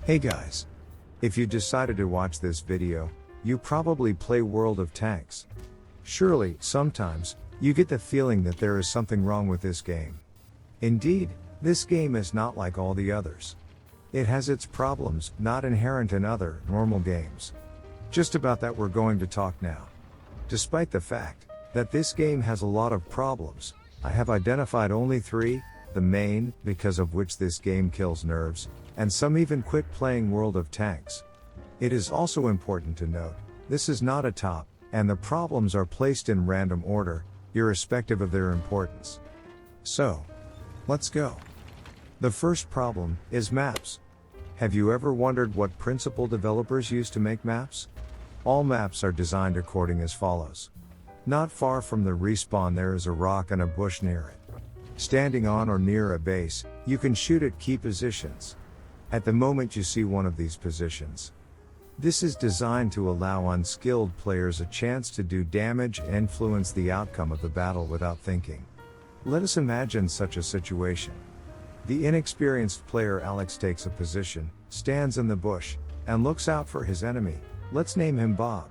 Hey guys! If you decided to watch this video, you probably play World of Tanks. Surely, sometimes, you get the feeling that there is something wrong with this game. Indeed, this game is not like all the others. It has its problems, not inherent in other, normal games. Just about that we're going to talk now. Despite the fact that this game has a lot of problems, I have identified only 3, the main, because of which this game kills nerves, and some even quit playing World of Tanks. It is also important to note, this is not a top, and the problems are placed in random order, irrespective of their importance. So, let's go. The first problem is maps. Have you ever wondered what principle developers use to make maps? All maps are designed according as follows. Not far from the respawn there is a rock and a bush near it. Standing on or near a base, you can shoot at key positions. At the moment you see one of these positions. This is designed to allow unskilled players a chance to do damage and influence the outcome of the battle without thinking. Let us imagine such a situation. The inexperienced player Alex takes a position, stands in the bush, and looks out for his enemy. Let's name him Bob.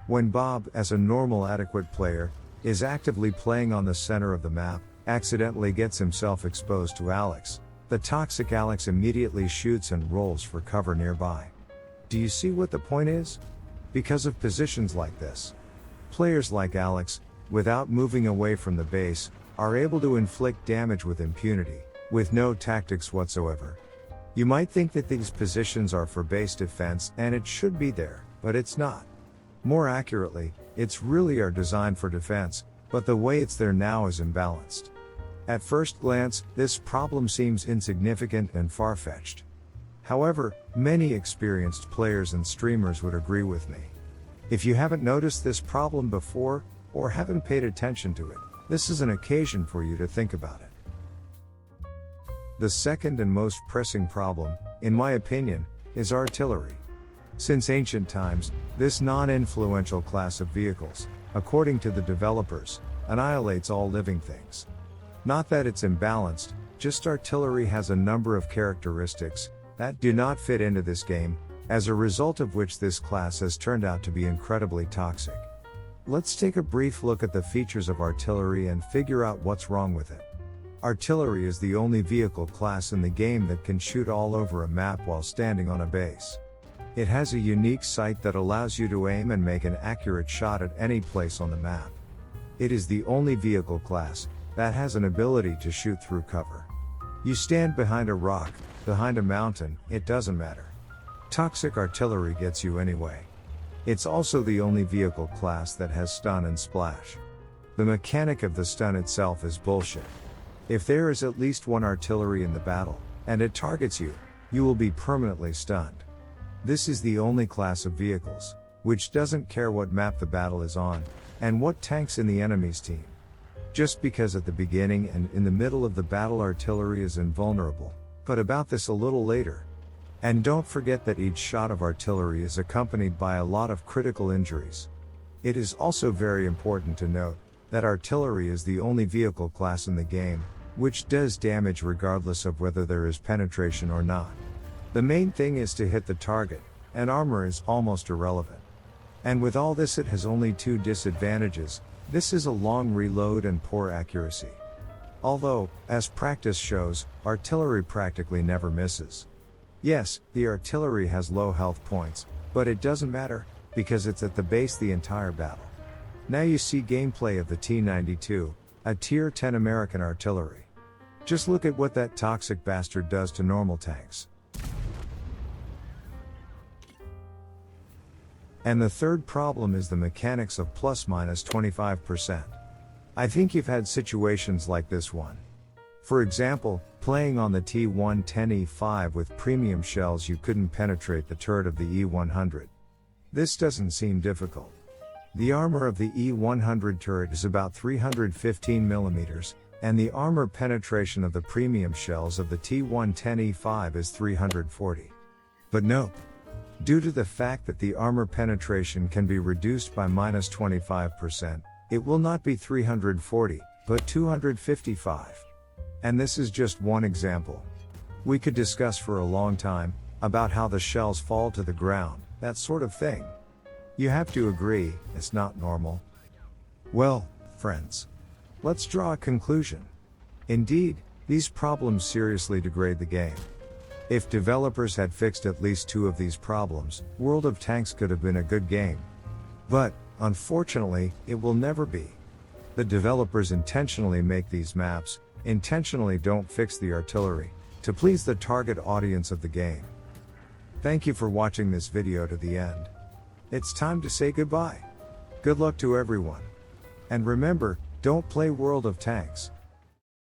When Bob, as a normal adequate player, is actively playing on the center of the map, accidentally gets himself exposed to Alex, the toxic Alex immediately shoots and rolls for cover nearby. Do you see what the point is? Because of positions like this, players like Alex, without moving away from the base, are able to inflict damage with impunity, with no tactics whatsoever. You might think that these positions are for base defense and it should be there, but it's not. More accurately, it's really are designed for defense, but the way it's there now is imbalanced. At first glance, this problem seems insignificant and far-fetched. However, many experienced players and streamers would agree with me. If you haven't noticed this problem before, or haven't paid attention to it, this is an occasion for you to think about it. The second and most pressing problem, in my opinion, is artillery. Since ancient times, this non-influential class of vehicles, according to the developers, annihilates all living things. Not that it's imbalanced, just artillery has a number of characteristics that do not fit into this game, as a result of which this class has turned out to be incredibly toxic. Let's take a brief look at the features of artillery and figure out what's wrong with it. Artillery is the only vehicle class in the game that can shoot all over a map while standing on a base. It has a unique sight that allows you to aim and make an accurate shot at any place on the map. It is the only vehicle class that has an ability to shoot through cover. You stand behind a rock, behind a mountain, it doesn't matter. Toxic artillery gets you anyway. It's also the only vehicle class that has stun and splash. The mechanic of the stun itself is bullshit. If there is at least one artillery in the battle, and it targets you, you will be permanently stunned. This is the only class of vehicles, which doesn't care what map the battle is on, and what tanks in the enemy's team. Just because at the beginning and in the middle of the battle artillery is invulnerable, but about this a little later. And don't forget that each shot of artillery is accompanied by a lot of critical injuries. It is also very important to note that artillery is the only vehicle class in the game, which does damage regardless of whether there is penetration or not. The main thing is to hit the target, and armor is almost irrelevant. And with all this it has only 2 disadvantages. This is a long reload and poor accuracy. Although, as practice shows, artillery practically never misses. Yes, the artillery has low health points, but it doesn't matter, because it's at the base the entire battle. Now you see gameplay of the T-92, a Tier 10 American artillery. Just look at what that toxic bastard does to normal tanks. And the third problem is the mechanics of plus-minus 25%. I think you've had situations like this one. For example, playing on the T110E5 with premium shells, you couldn't penetrate the turret of the E100. This doesn't seem difficult. The armor of the E100 turret is about 315 mm, and the armor penetration of the premium shells of the T110E5 is 340. But nope. Due to the fact that the armor penetration can be reduced by minus 25%, it will not be 340, but 255. And this is just one example. We could discuss for a long time, about how the shells fall to the ground, that sort of thing. You have to agree, it's not normal. Well, friends, let's draw a conclusion. Indeed, these problems seriously degrade the game. If developers had fixed at least 2 of these problems, World of Tanks could have been a good game. But, unfortunately, it will never be. The developers intentionally make these maps, intentionally don't fix the artillery, to please the target audience of the game. Thank you for watching this video to the end. It's time to say goodbye. Good luck to everyone. And remember, don't play World of Tanks.